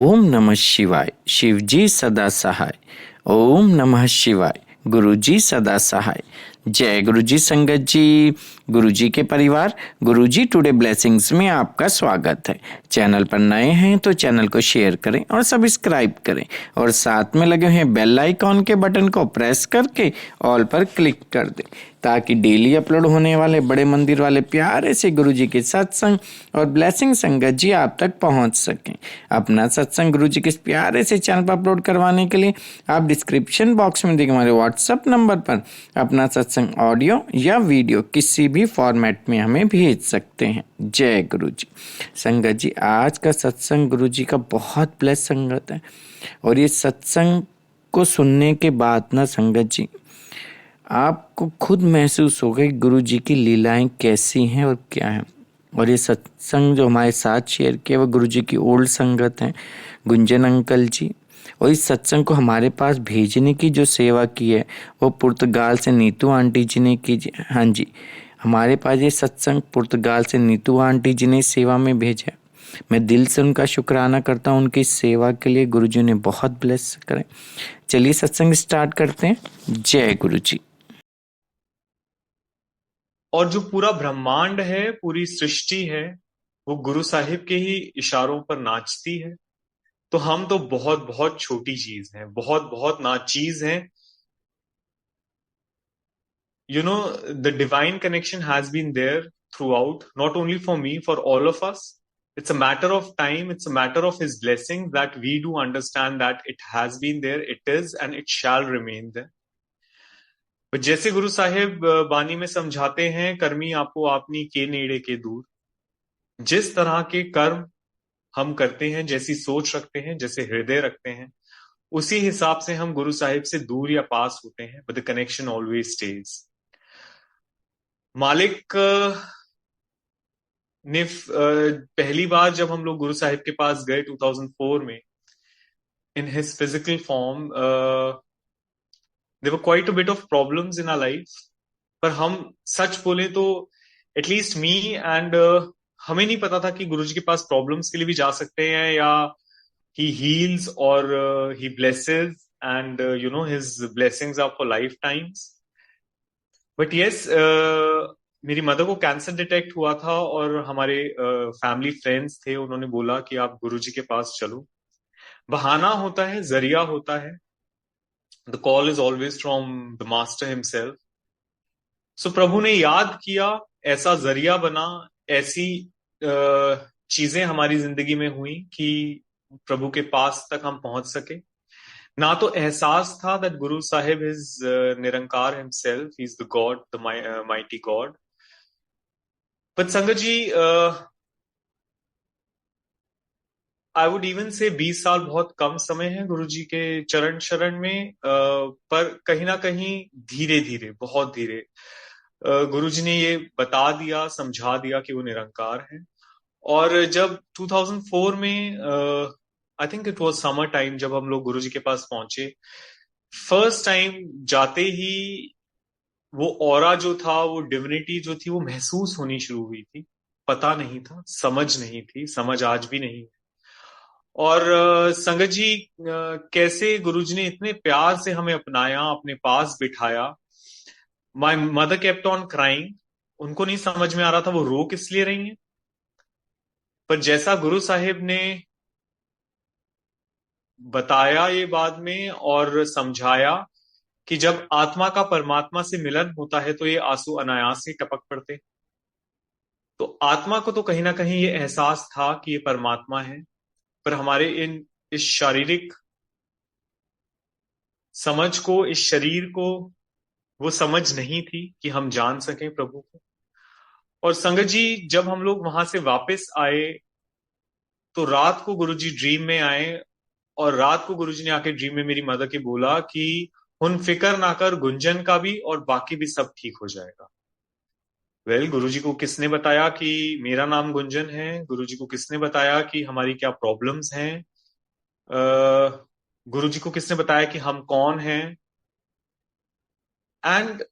ओम नमः शिवाय। शिवजी सदा सहाय। ओम नमः शिवाय। गुरुजी सदा सहाय। जय गुरुजी संगत जी, गुरुजी के परिवार, गुरुजी टुडे ब्लेसिंग्स में आपका स्वागत है। चैनल पर नए हैं तो चैनल को शेयर करें और सब्सक्राइब करें और साथ में लगे हुए बेल आइकॉन के बटन को प्रेस करके ऑल पर क्लिक कर दें ताकि डेली अपलोड होने वाले बड़े मंदिर वाले प्यारे से गुरुजी के सत्संग और ब्लेसिंग संगत जी आप तक पहुंच सकें। अपना सत्संग गुरुजी के प्यारे से चैनल पर अपलोड करवाने के लिए आप डिस्क्रिप्शन बॉक्स में दिए हमारे व्हाट्सएप नंबर पर अपना सत्संग ऑडियो या वीडियो किसी भी फॉर्मेट में हमें भेज सकते हैं। जय गुरुजी। संगत जी, आज का सत्संग गुरुजी का बहुत ब्लेस संगत है और ये सत्संग को सुनने के बाद ना संगत जी आपको खुद महसूस होगा कि गुरु जी की लीलाएं कैसी हैं और क्या हैं। और ये सत्संग जो हमारे साथ शेयर किया वो गुरु जी की ओल्ड संगत हैं, गुंजन अंकल जी। और इस सत्संग को हमारे पास भेजने की जो सेवा की है वो पुर्तगाल से नीतू आंटी जी ने की। हाँ जी, हमारे पास ये सत्संग पुर्तगाल से नीतू आंटी जी ने सेवा में भेजा। मैं दिल से उनका शुक्राना करता हूँ उनकी सेवा के लिए। गुरु जी ने बहुत ब्लेस करें। चलिए सत्संग स्टार्ट करते हैं। जय गुरु जी। और जो पूरा ब्रह्मांड है, पूरी सृष्टि है, वो गुरु साहिब के ही इशारों पर नाचती है। तो हम तो बहुत बहुत छोटी चीज हैं, बहुत बहुत नाचीज हैं। The divine connection has been there throughout, not only for me, for all of us. It's a matter of time, it's a matter of his blessing that we do understand that it has been there, it is, and it shall remain there. पर जैसे गुरु साहिब बानी में समझाते हैं, कर्मी आपो आपनी के नेड़े के दूर। जिस तरह के कर्म हम करते हैं, जैसी सोच रखते हैं, जैसे हृदय रखते हैं, उसी हिसाब से हम गुरु साहिब से दूर या पास होते हैं, but the connection always stage. मालिक ने पहली बार जब हम लोग गुरु साहिब के पास गए 2004 में, in his physical form, there were quite a bit of problems in our life. पर हम सच बोले तो एटलीस्ट मी एंड हमें नहीं पता था कि गुरुजी के पास प्रॉब्लम्स के लिए भी जा सकते हैं, या he heals or he blesses, and his blessings are for lifetimes. But yes, मेरी मदर को कैंसर डिटेक्ट हुआ था और हमारे फैमिली फ्रेंड्स थे, उन्होंने बोला कि आप गुरुजी के पास चलो। बहाना होता है, जरिया होता है। The call is always from the master himself. So प्रभु ने याद किया, ऐसा जरिया बना, ऐसी चीजें हमारी जिंदगी में हुई कि प्रभु के पास तक हम पहुंच सके। ना तो एहसास था that Guru Sahib is Nirankar himself, he is the God, the mighty God. But संगत जी, आई वुड इवन से 20 साल बहुत कम समय है गुरु जी के चरण शरण में, पर कहीं ना कहीं धीरे धीरे, बहुत धीरे गुरु जी ने ये बता दिया, समझा दिया कि वो निरंकार है। और जब 2004 में, I think it was summer time, जब हम लोग गुरु जी के पास पहुंचे, फर्स्ट टाइम जाते ही वो ऑरा जो था, वो डिविनिटी जो थी, वो महसूस होनी शुरू हुई थी। पता नहीं था, समझ नहीं थी, समझ आज भी नहीं है। और संगत जी, कैसे गुरुजी ने इतने प्यार से हमें अपनाया, अपने पास बिठाया। My mother kept on crying. उनको नहीं समझ में आ रहा था वो रो किस लिए रही हैं। पर जैसा गुरु साहिब ने बताया ये बाद में और समझाया कि जब आत्मा का परमात्मा से मिलन होता है तो ये आंसू अनायास ही टपक पड़ते। तो आत्मा को तो कहीं ना कहीं ये एहसास था कि ये परमात्मा है, पर हमारे इस शारीरिक समझ को, इस शरीर को वो समझ नहीं थी कि हम जान सकें प्रभु को। और संगत जी, जब हम लोग वहां से वापस आए तो रात को गुरुजी ड्रीम में आए, और रात को गुरुजी ने आके ड्रीम में मेरी मदर के बोला कि हुन फिकर ना कर, गुंजन का भी और बाकी भी सब ठीक हो जाएगा। गुरुजी को किसने बताया कि मेरा नाम गुंजन है? गुरुजी को किसने बताया कि हमारी क्या प्रॉब्लम्स हैं? गुरुजी को किसने बताया कि हम कौन हैं? एंड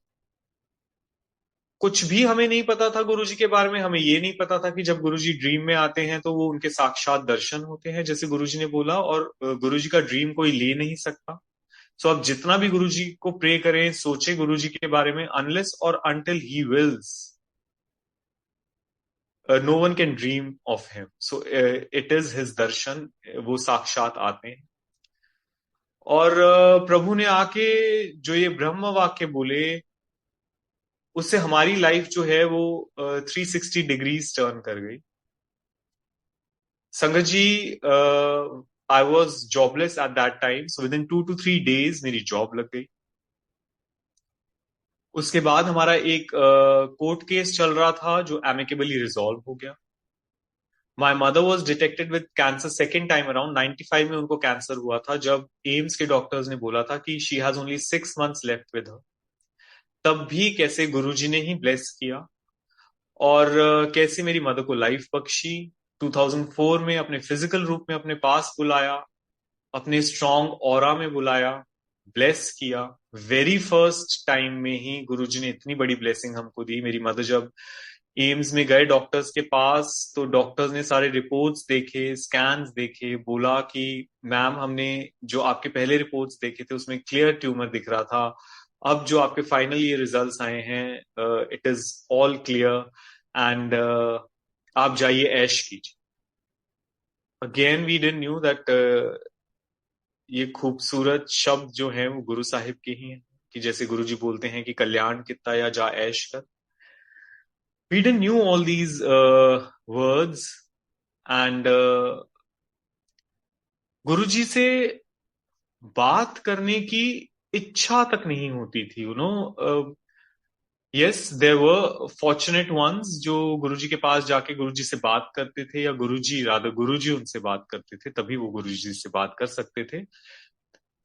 कुछ भी हमें नहीं पता था गुरुजी के बारे में। हमें ये नहीं पता था कि जब गुरुजी ड्रीम में आते हैं तो वो उनके साक्षात दर्शन होते हैं, जैसे गुरुजी ने बोला, और गुरुजी का ड्रीम कोई ले नहीं सकता। सो आप जितना भी गुरुजी को प्रे करें, सोचे गुरुजी के बारे में, अनलेस और until he wills, no one can dream of him. So it is his darshan, वो साक्षात आते हैं। और प्रभु ने आके जो ये ब्रह्म वाक्य बोले, उससे हमारी लाइफ जो है वो 360 डिग्रीज टर्न कर गई। Sangat ji, I was jobless at that time, so within 2 to 3 days मेरी जॉब लग गई। उसके बाद हमारा एक कोर्ट केस चल रहा था जो एमिकेबली रिजॉल्व हो गया। My mother was detected with cancer second time around. 95 में उनको कैंसर हुआ था, जब एम्स के डॉक्टर्स ने बोला था कि she has only 6 months left with her. तब भी कैसे गुरुजी ने ही ब्लेस किया, और कैसे मेरी मदर को लाइफ बख्शी। 2004 में अपने फिजिकल रूप में अपने पास बुलाया, अपने स्ट्रॉन्ग ऑरा में बुलाया, ब्लेस किया। वेरी फर्स्ट टाइम में ही गुरुजी ने इतनी बड़ी ब्लेसिंग हमको दी। मेरी मदर जब एम्स में गए डॉक्टर्स के पास, तो डॉक्टर्स ने सारे रिपोर्ट्स देखे, स्कैन्स देखे, बोला कि मैम हमने जो आपके पहले रिपोर्ट्स देखे थे उसमें क्लियर ट्यूमर दिख रहा था, अब जो आपके फाइनल ये रिजल्ट्स आए हैं it is all clear, and आप जाइए ऐश कीजिए। Again we didn't knew that ये खूबसूरत शब्द जो हैं वो गुरु साहिब के ही हैं, कि जैसे गुरु जी बोलते हैं कि कल्याण कितना या जा ऐश कर। We didn't knew all these words, and guru ji से बात करने की इच्छा तक नहीं होती थी, you know. Yes, there were fortunate ones जो गुरुजी के पास जाके गुरुजी से बात करते थे, या गुरुजी रादर गुरुजी उनसे बात करते थे, तभी वो गुरुजी से बात कर सकते थे।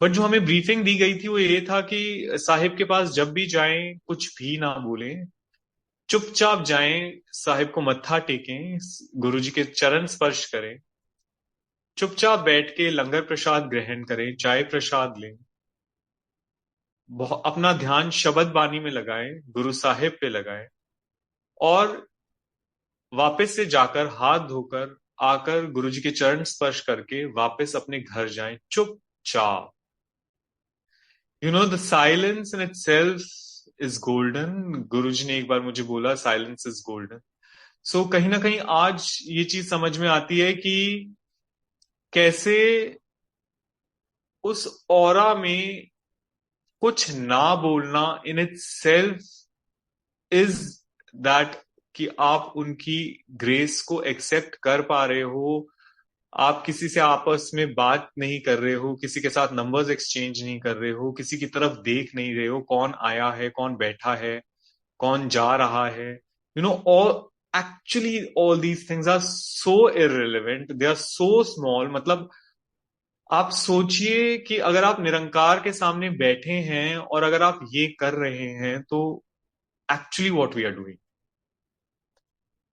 बट जो हमें ब्रीफिंग दी गई थी वो ये था कि साहिब के पास जब भी जाएं कुछ भी ना बोलें, चुपचाप जाएं, साहिब को मत्था टेकें, गुरुजी के चरण स्पर्श करें, चुपचाप बैठ के लंगर प्रसाद ग्रहण करें, चाय प्रसाद लें, अपना ध्यान शबद बानी में लगाएं, गुरु साहिब पे लगाएं, और वापस से जाकर हाथ धोकर आकर गुरुजी के चरण स्पर्श करके वापस अपने घर जाएं चुपचाप। You know, the silence in itself is golden. गुरुजी ने एक बार मुझे बोला साइलेंस इज गोल्डन। सो कहीं ना कहीं आज ये चीज समझ में आती है कि कैसे उस ऑरा में कुछ ना बोलना इन इटसेल्फ इज दैट, कि आप उनकी ग्रेस को एक्सेप्ट कर पा रहे हो। आप किसी से आपस में बात नहीं कर रहे हो, किसी के साथ नंबर्स एक्सचेंज नहीं कर रहे हो, किसी की तरफ देख नहीं रहे हो, कौन आया है, कौन बैठा है, कौन जा रहा है। You know, all actually all these things are so irrelevant, they are so small. मतलब आप सोचिए कि अगर आप निरंकार के सामने बैठे हैं और अगर आप ये कर रहे हैं, तो actually what we are doing.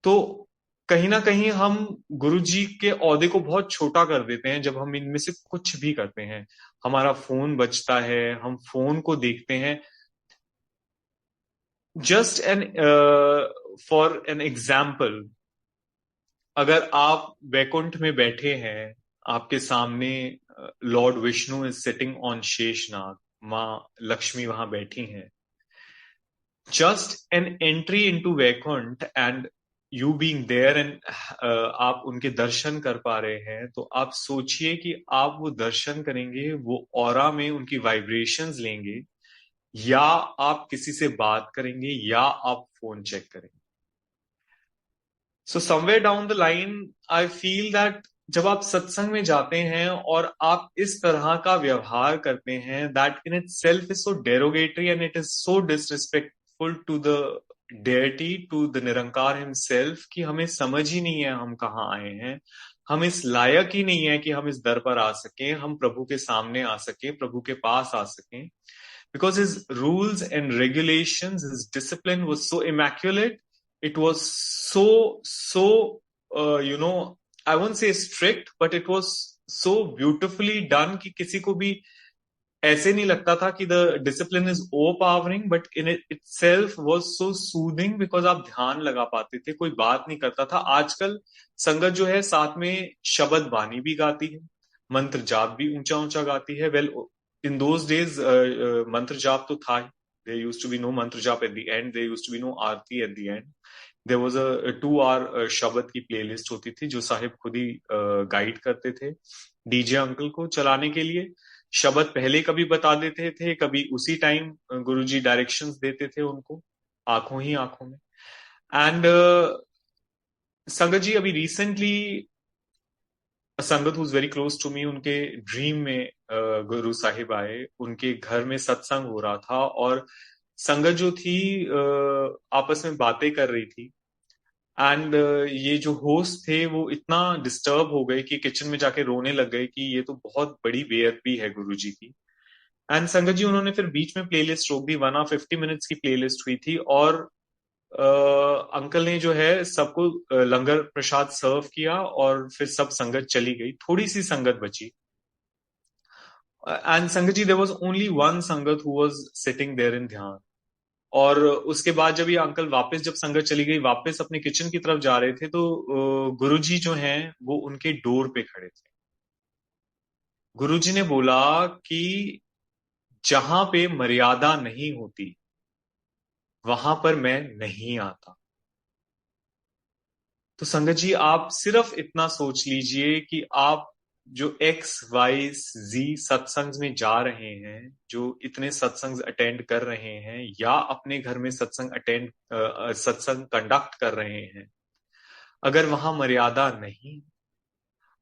तो कहीं ना कहीं हम गुरु जी के औहदे को बहुत छोटा कर देते हैं जब हम इनमें से कुछ भी करते हैं। हमारा फोन बजता है, हम फोन को देखते हैं। Just an for an example, अगर आप वैकुंठ में बैठे हैं, आपके सामने lord Vishnu is sitting on Sheshnag, माँ लक्ष्मी वहां बैठी हैं, just an entry into Vaikuntha and you being there, and आप उनके दर्शन कर पा रहे हैं, तो आप सोचिए कि आप वो दर्शन करेंगे, वो ऑरा में उनकी वाइब्रेशंस लेंगे, या आप किसी से बात करेंगे, या आप फोन चेक करेंगे। So somewhere down the line I feel that जब आप सत्संग में जाते हैं और आप इस तरह का व्यवहार करते हैं, that in itself is so derogatory and it is so disrespectful to the deity, to the Nirankar himself, कि हमें समझ ही नहीं है हम कहाँ आए हैं। हम इस लायक ही नहीं है कि हम इस दर पर आ सकें, हम प्रभु के सामने आ सकें, प्रभु के पास आ सकें। Because his rules and regulations, his discipline was so immaculate. It was so, I won't say strict, but it was so beautifully done कि किसी को भी ऐसे नहीं लगता था कि the discipline is overpowering, but in itself was so soothing, because आप ध्यान लगा पाते थे, कोई बात नहीं करता था। आजकल संगत जो है साथ में शब्द बानी भी गाती है, मंत्र जाप भी ऊंचा ऊंचा गाती है। वेल, इन दोज डेज मंत्र जाप तो था ही। There used to be no mantra jaap at the end, there used to be no aarti at the end. There was a 2 hour shabad की प्लेलिस्ट होती थी जो साहिब खुद ही गाइड करते थे डीजे अंकल को चलाने के लिए। शब्द पहले कभी बता देते थे, कभी उसी टाइम गुरुजी डायरेक्शंस देते थे उनको, आंखों ही आंखों में। एंड संगत जी, अभी recently sangat whose very close to me, उनके ड्रीम में गुरु साहिब आए, उनके घर में सत्संग हो रहा था, और संगत जो थी आपस में बातें कर रही थी। एंड ये जो होस्ट थे वो इतना डिस्टर्ब हो गए कि किचन में जाके रोने लग गए कि ये तो बहुत बड़ी बेअदबी है गुरुजी की। एंड संगत जी, उन्होंने फिर बीच में प्लेलिस्ट रोक दी। 1 hour 50 minutes की प्लेलिस्ट हुई थी, और अंकल ने जो है सबको लंगर प्रसाद सर्व किया, और फिर सब संगत चली गई, थोड़ी सी संगत बची। And sangat ji, there was only one sangat who was sitting there in dhyan. और उसके बाद जब ये अंकल वापस, जब संगत चली गई, वापस अपने किचन की तरफ जा रहे थे, तो गुरुजी जो हैं वो उनके डोर पे खड़े थे। गुरुजी ने बोला कि जहां पे मर्यादा नहीं होती वहां पर मैं नहीं आता। तो संगत जी, आप सिर्फ इतना सोच लीजिए कि आप जो एक्स वाई जी सत्संग में जा रहे हैं, जो इतने सत्संग अटेंड कर रहे हैं, या अपने घर में सत्संग कंडक्ट कर रहे हैं, अगर वहां मर्यादा नहीं,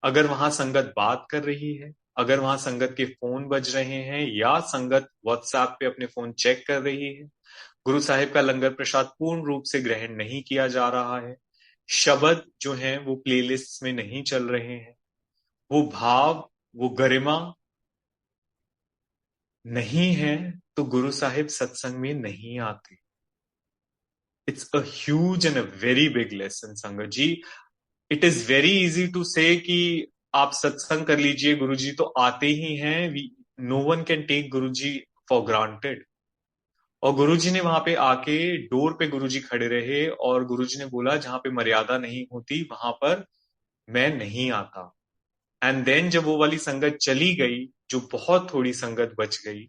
अगर वहां संगत बात कर रही है, अगर वहां संगत के फोन बज रहे हैं, या संगत व्हाट्सएप पे अपने फोन चेक कर रही है, गुरु साहिब का लंगर प्रसाद पूर्ण रूप से ग्रहण नहीं किया जा रहा है, शब्द जो हैं वो प्लेलिस्ट में नहीं चल रहे हैं, वो भाव, वो गरिमा नहीं है, तो गुरु साहिब सत्संग में नहीं आते। It's a huge and a very big lesson sangat ji. It is very easy to say कि आप सत्संग कर लीजिए, गुरुजी तो आते ही हैं। No one can take Guruji for granted. और गुरुजी ने वहां पे आके डोर पे गुरुजी खड़े रहे, और गुरुजी ने बोला जहां पे मर्यादा नहीं होती वहां पर मैं नहीं आता। एंड देन जब वो वाली संगत चली गई, जो बहुत थोड़ी संगत बच गई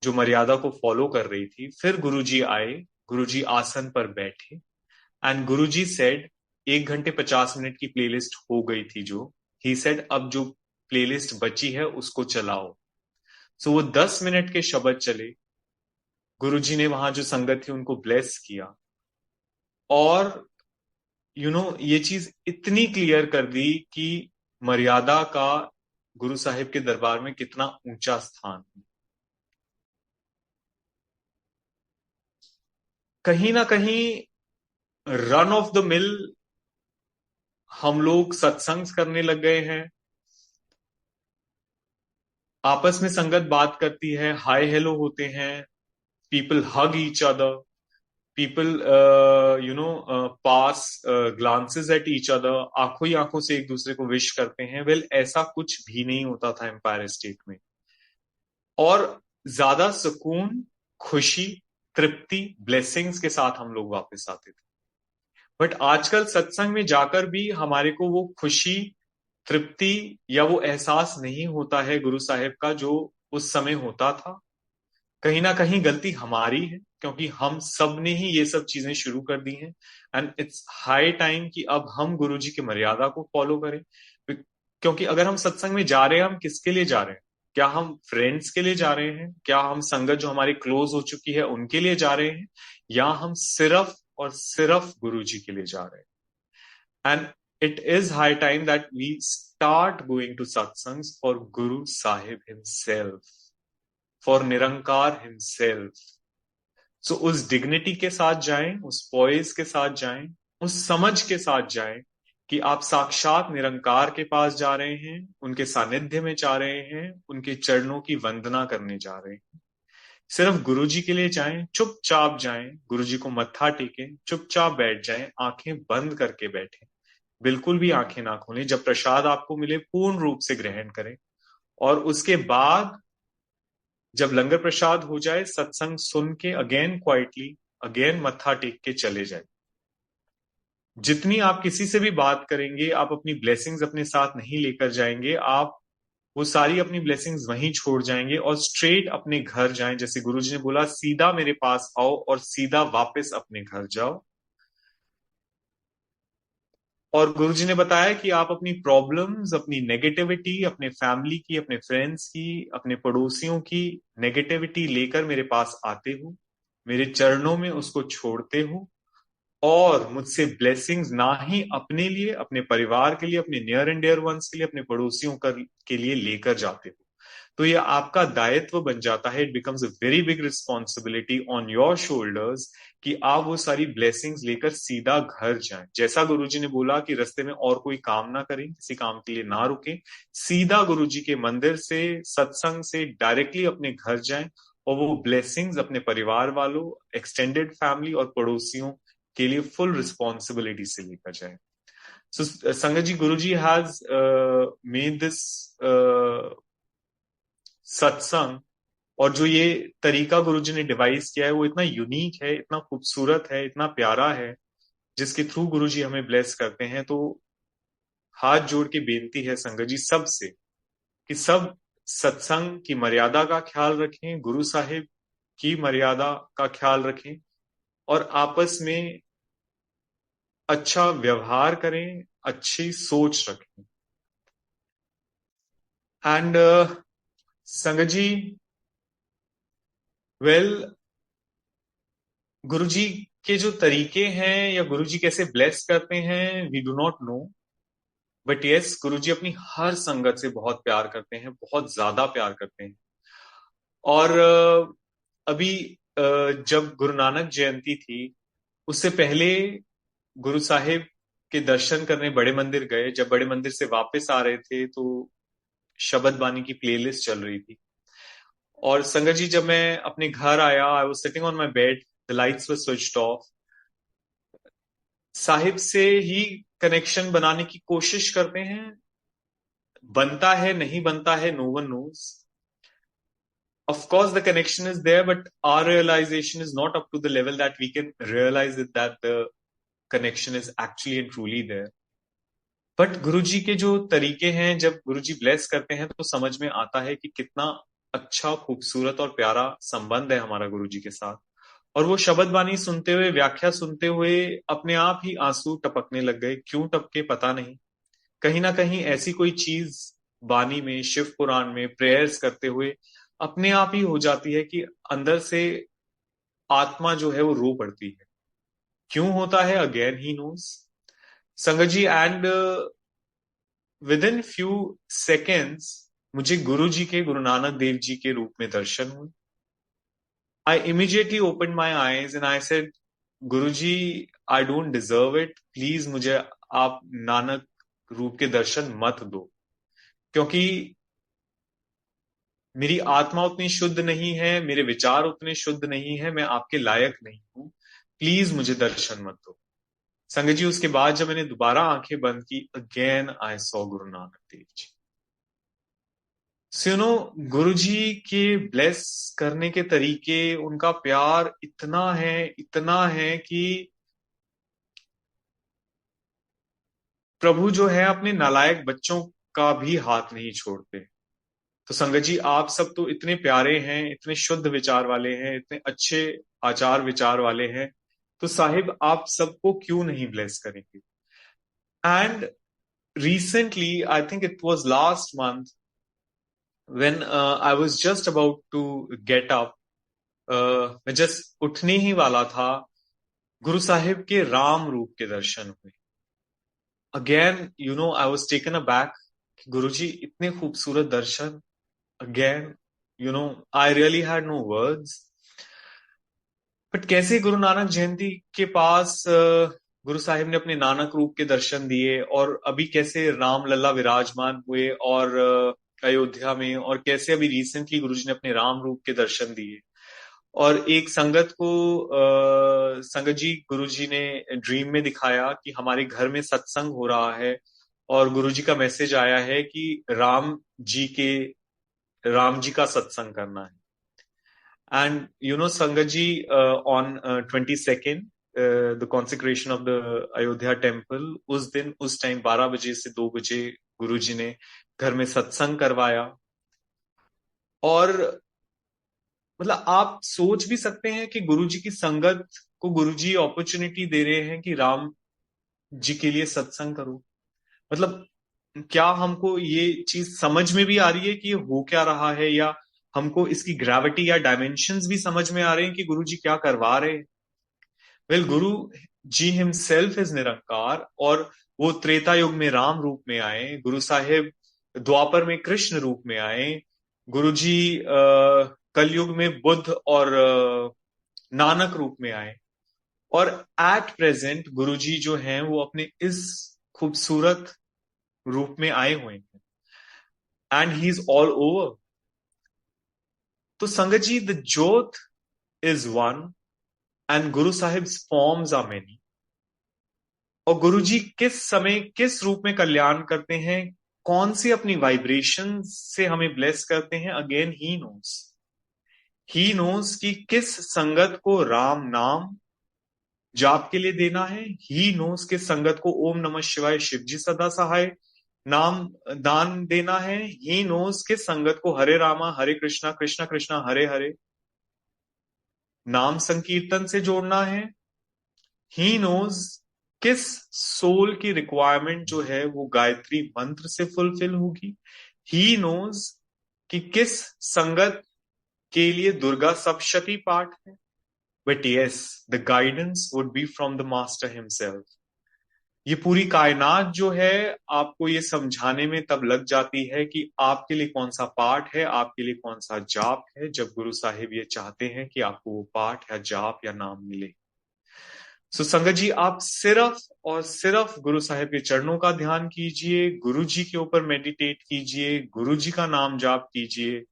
जो मर्यादा को फॉलो कर रही थी, फिर गुरुजी आए, गुरुजी आसन पर बैठे, एंड गुरुजी सेड 1 घंटे 50 मिनट की प्लेलिस्ट हो गई थी जो, ही सेड अब जो प्लेलिस्ट बची है उसको चलाओ। सो वो 10 मिनट के शब्द चले, गुरुजी ने वहां जो संगत थी उनको ब्लेस किया, और ये चीज इतनी क्लियर कर दी कि मर्यादा का गुरु साहिब के दरबार में कितना ऊंचा स्थान है। कहीं ना कहीं रन ऑफ द मिल हम लोग सत्संग करने लग गए हैं, आपस में संगत बात करती है, हाय हेलो होते हैं, people hug each other, people pass glances at each other, आंखों ही आंखों से एक दूसरे को विश करते हैं। वेल, ऐसा कुछ भी नहीं होता था एम्पायर स्टेट में। और ज्यादा सुकून, खुशी, तृप्ति, ब्लेसिंग्स के साथ हम लोग वापस आते थे। बट आजकल सत्संग में जाकर भी हमारे को वो खुशी, तृप्ति या वो एहसास नहीं होता है गुरु साहिब का जो उस समय होता था। कहीं ना कहीं गलती हमारी है, क्योंकि हम सब ने ही ये सब चीजें शुरू कर दी हैं। एंड इट्स हाई टाइम कि अब हम गुरुजी की मर्यादा को फॉलो करें। क्योंकि अगर हम सत्संग में जा रहे हैं, हम किसके लिए जा रहे हैं? क्या हम फ्रेंड्स के लिए जा रहे हैं? क्या हम संगत जो हमारी क्लोज हो चुकी है उनके लिए जा रहे हैं? या हम सिर्फ और सिर्फ गुरुजी के लिए जा रहे हैं? And it is high time that we start going to satsangs for Guru Sahib himself, for Nirankar himself. So उस डिग्निटी के साथ जाएं, उस पॉइज के साथ जाएं, उस समझ के साथ जाएं कि आप साक्षात निरंकार के पास जा रहे हैं, उनके सानिध्य में जा रहे हैं, उनके चरणों की वंदना करने जा रहे हैं। सिर्फ गुरुजी के लिए जाएं, चुपचाप जाएं, गुरुजी को मत्था टेकें, चुपचाप बैठ जाएं, आंखें बंद करके बैठें, बिल्कुल भी आंखें ना खोलें। जब प्रसाद आपको मिले पूर्ण रूप से ग्रहण करें, और उसके बाद जब लंगर प्रसाद हो जाए, सत्संग सुन के अगेन क्वाइटली अगेन मत्था टेक के चले जाए। जितनी आप किसी से भी बात करेंगे, आप अपनी ब्लेसिंग्स अपने साथ नहीं लेकर जाएंगे, आप वो सारी अपनी ब्लेसिंग्स वहीं छोड़ जाएंगे और स्ट्रेट अपने घर जाएं। जैसे गुरुजी ने बोला, सीधा मेरे पास आओ और सीधा वापस अपने घर जाओ। और गुरुजी ने बताया कि आप अपनी प्रॉब्लम्स, अपनी नेगेटिविटी, अपने फैमिली की, अपने फ्रेंड्स की, अपने पड़ोसियों की नेगेटिविटी लेकर मेरे पास आते हो, मेरे चरणों में उसको छोड़ते हो और मुझसे ब्लेसिंग्स ना ही अपने लिए, अपने परिवार के लिए, अपने नियर एंड डियर वंस के लिए, अपने पड़ोसियों के लिए लेकर जाते हो। तो ये आपका दायित्व बन जाता है। It becomes a very big responsibility on your shoulders कि आप वो सारी ब्लेसिंग्स लेकर सीधा घर जाएं। जैसा गुरुजी ने बोला कि रास्ते में और कोई काम ना करें, किसी काम के लिए ना रुकें, सीधा गुरुजी के मंदिर से, सत्संग से डायरेक्टली अपने घर जाएं और वो ब्लेसिंग्स अपने परिवार वालों, एक्सटेंडेड फैमिली और पड़ोसियों के लिए फुल रिस्पॉन्सिबिलिटी से लेकर जाए। सो संगत जी, गुरुजी हैज मेड दिस सत्संग, और जो ये तरीका गुरुजी ने डिवाइस किया है वो इतना यूनिक है, इतना खूबसूरत है, इतना प्यारा है, जिसके थ्रू गुरुजी हमें ब्लेस करते हैं। तो हाथ जोड़ के बेनती है संगत जी सबसे कि सब सत्संग की मर्यादा का ख्याल रखें, गुरु साहिब की मर्यादा का ख्याल रखें और आपस में अच्छा व्यवहार करें, अच्छी सोच रखें। एंड संगत जी, वेल, गुरुजी के जो तरीके हैं या गुरुजी कैसे ब्लेस करते हैं, we do not know, but yes, गुरुजी अपनी हर संगत से बहुत प्यार करते हैं, बहुत ज्यादा प्यार करते हैं। और अभी जब गुरु नानक जयंती थी, उससे पहले गुरु साहिब के दर्शन करने बड़े मंदिर गए। जब बड़े मंदिर से वापस आ रहे थे तो शबद बानी की प्लेलिस्ट चल रही थी। और संगत जी, जब मैं अपने घर आया, I was sitting on my bed, the lights were switched off. Sahib से ही कनेक्शन बनाने की कोशिश करते हैं, बनता है नहीं बनता है, no one knows. Of course the connection is there, but our realization is not up to the level that we can realize it, that the connection is actually and truly there. But गुरुजी के जो तरीके हैं, जब गुरुजी bless करते हैं तो समझ में आता है कि कितना अच्छा, खूबसूरत और प्यारा संबंध है हमारा गुरुजी के साथ। और वो शब्द बानी सुनते हुए, व्याख्या सुनते हुए अपने आप ही आंसू टपकने लग गए। क्यों टपके पता नहीं, कहीं ना कहीं ऐसी कोई चीज बानी में, शिव पुराण में प्रेयर्स करते हुए अपने आप ही हो जाती है कि अंदर से आत्मा जो है वो रो पड़ती है। क्यों होता है, again he knows sangat ji. And within few seconds मुझे गुरु जी के, गुरु नानक देव जी के रूप में दर्शन हुए। I immediately open my eyes and I said, Guru ji, I don't deserve it, please मुझे आप नानक रूप के दर्शन मत दो, क्योंकि मेरी आत्मा उतनी शुद्ध नहीं है, मेरे विचार उतने शुद्ध नहीं है, मैं आपके लायक नहीं हूं, प्लीज मुझे दर्शन मत दो। संगत जी, उसके बाद जब मैंने दोबारा आंखें बंद की, again I saw Guru Nanak Dev ji. सुनो, गुरु जी के ब्लेस करने के तरीके, उनका प्यार इतना है कि प्रभु जो है अपने नालायक बच्चों का भी हाथ नहीं छोड़ते। तो संगत जी, आप सब तो इतने प्यारे हैं, इतने शुद्ध विचार वाले हैं, इतने अच्छे आचार विचार वाले हैं, तो साहिब आप सबको क्यों नहीं ब्लेस करेंगे। And recently, I think it was last month, when I was just about to get up, मैं जस्ट उठने ही वाला था, गुरु साहिब के राम रूप के दर्शन हुए। Again I was taken aback, गुरु जी इतने खूबसूरत दर्शन। Again I really had no words. But कैसे गुरु नानक जयंती के पास गुरु साहिब ने अपने नानक रूप के दर्शन दिए, और अभी कैसे राम लल्ला विराजमान हुए और अयोध्या में, और कैसे अभी रिसेंटली गुरुजी ने अपने राम रूप के दर्शन दिए। और एक संगत को संगत जी, गुरुजी ने ड्रीम में दिखाया कि हमारे घर में सत्संग हो रहा है और गुरुजी का मैसेज आया है कि राम जी का सत्संग करना है। And Sangat ji, on 22nd, the consecration of the Ayodhya temple, उस टाइम 12 बजे से 2 बजे गुरुजी ने घर में सत्संग करवाया। और मतलब आप सोच भी सकते हैं कि गुरुजी की संगत को गुरुजी अपॉर्चुनिटी दे रहे हैं कि राम जी के लिए सत्संग करो। मतलब क्या हमको ये चीज समझ में भी आ रही है कि ये हो क्या रहा है, या हमको इसकी ग्रेविटी या डायमेंशंस भी समझ में आ रहे हैं कि गुरु जी क्या करवा रहे हैं। Well, Guru ji himself is निरंकार, और वो त्रेता युग में राम रूप में आए, गुरु साहेब द्वापर में कृष्ण रूप में आए, गुरु जी कलयुग में बुद्ध और नानक रूप में आए। और एट प्रेजेंट गुरु जी जो हैं वो अपने इस खूबसूरत रूप में आए हुए हैं, and he is all over. तो संगत जी, द जोत is one and Guru Sahib forms are many. और गुरु जी किस समय किस रूप में कल्याण करते हैं, कौन सी अपनी वाइब्रेशन से हमें ब्लेस करते हैं, again he knows. He knows कि किस संगत को राम नाम जाप के लिए देना है। ही नोस किस संगत को ओम नमः शिवाय शिव जी सदा सहाय नाम दान देना है। ही नोस किस संगत को हरे रामा हरे कृष्णा कृष्णा कृष्णा हरे हरे नाम संकीर्तन से जोड़ना है। ही नोज किस सोल की रिक्वायरमेंट जो है वो गायत्री मंत्र से फुलफिल होगी। ही नोज कि किस संगत के लिए दुर्गा सप्तशती पाठ है। But yes, the guidance would be from the master himself. ये पूरी कायनात जो है आपको ये समझाने में तब लग जाती है कि आपके लिए कौन सा पाठ है, आपके लिए कौन सा जाप है, जब गुरु साहिब ये चाहते हैं कि आपको वो पाठ या जाप या नाम मिले। सो संगत जी, आप सिर्फ और सिर्फ गुरु साहिब के चरणों का ध्यान कीजिए, गुरु जी के ऊपर मेडिटेट कीजिए, गुरु जी का नाम जाप कीजिए।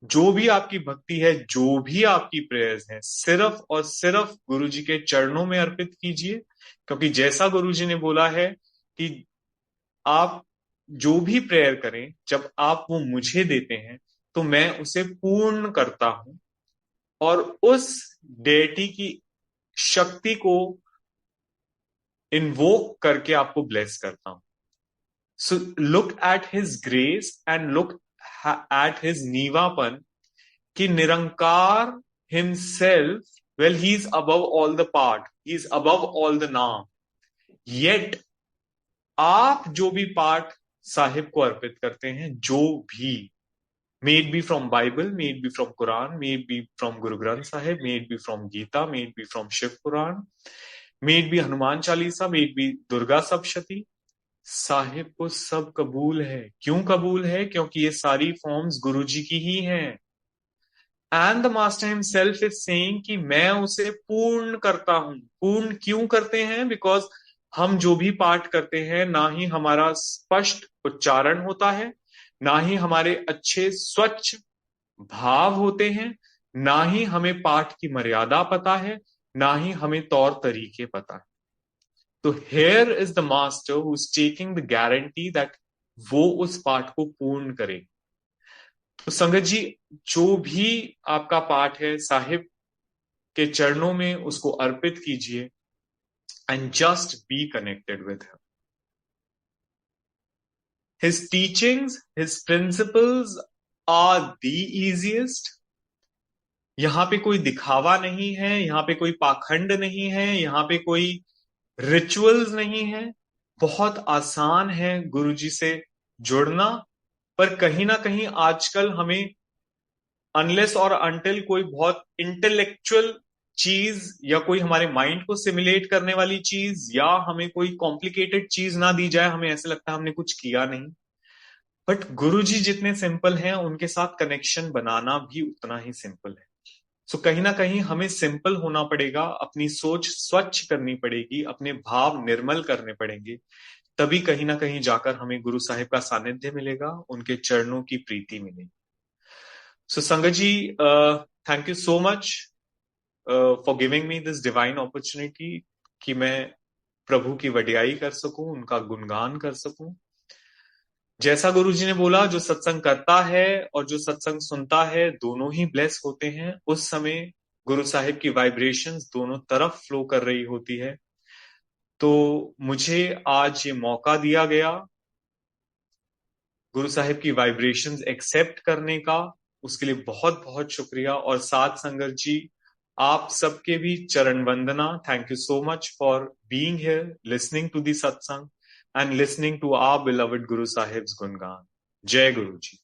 जो भी आपकी भक्ति है, जो भी आपकी प्रेयर्स हैं, सिर्फ और सिर्फ गुरु जी के चरणों में अर्पित कीजिए। क्योंकि जैसा गुरु जी ने बोला है कि आप जो भी प्रेयर करें, जब आप वो मुझे देते हैं तो मैं उसे पूर्ण करता हूं, और उस डेटी की शक्ति को इन्वोक करके आपको ब्लेस करता हूं। So look at his grace and look at his नीवापन कि Nirankar himself, well he is above all the part, he is above all the naam. Yet आप जो भी पाठ साहिब को अर्पित करते हैं, जो भी, may it be from Bible, may it be from Quran, may it be from Guru Granth Sahib, may it be from Gita, may it be from Shiv Puran, may it be Hanuman Chalisa, may it be Durga Saptashati, साहिब को सब कबूल है। क्यों कबूल है? क्योंकि ये सारी फॉर्म्स गुरु जी की ही हैं। And the master himself is saying कि मैं उसे पूर्ण करता हूं। पूर्ण क्यों करते हैं? बिकॉज हम जो भी पाठ करते हैं, ना ही हमारा स्पष्ट उच्चारण होता है, ना ही हमारे अच्छे स्वच्छ भाव होते हैं, ना ही हमें पाठ की मर्यादा पता है, ना ही हमें तौर तरीके पता है। तो here is the master who is taking the guarantee that वो उस पाठ को पूर्ण करे। तो संगत जी, जो भी आपका पाठ है, साहिब के चरणों में उसको अर्पित कीजिए and just be connected with him. His teachings, his principles are the easiest. यहां पे कोई दिखावा नहीं है, यहां पे कोई पाखंड नहीं है, यहां पे कोई रिचुअल्स नहीं है। बहुत आसान है गुरु जी से जुड़ना। पर कहीं ना कहीं आजकल हमें अनलेस और अनटिल कोई बहुत इंटेलेक्चुअल चीज या कोई हमारे माइंड को सिमुलेट करने वाली चीज या हमें कोई कॉम्प्लिकेटेड चीज ना दी जाए, हमें ऐसे लगता है हमने कुछ किया नहीं। बट गुरु जी जितने सिंपल हैं, उनके साथ कनेक्शन बनाना भी उतना ही सिंपल है। सो कहीं ना कहीं हमें सिंपल होना पड़ेगा, अपनी सोच स्वच्छ करनी पड़ेगी, अपने भाव निर्मल करने पड़ेंगे। तभी कहीं ना कहीं जाकर हमें गुरु साहिब का सानिध्य मिलेगा, उनके चरणों की प्रीति मिलेगी। So sangat ji, thank you so much for giving me this divine opportunity कि मैं प्रभु की वडियाई कर सकूं, उनका गुणगान कर सकूं। जैसा गुरुजी ने बोला, जो सत्संग करता है और जो सत्संग सुनता है दोनों ही ब्लेस होते हैं। उस समय गुरु साहिब की वाइब्रेशंस दोनों तरफ फ्लो कर रही होती है। तो मुझे आज ये मौका दिया गया गुरु साहिब की वाइब्रेशंस एक्सेप्ट करने का, उसके लिए बहुत बहुत शुक्रिया। और साथ संगत जी, आप सबके भी चरण वंदना। Thank you so much for being here, listening to the satsang and listening to our beloved Guru साहिब्स गुणगान। जय गुरु जी।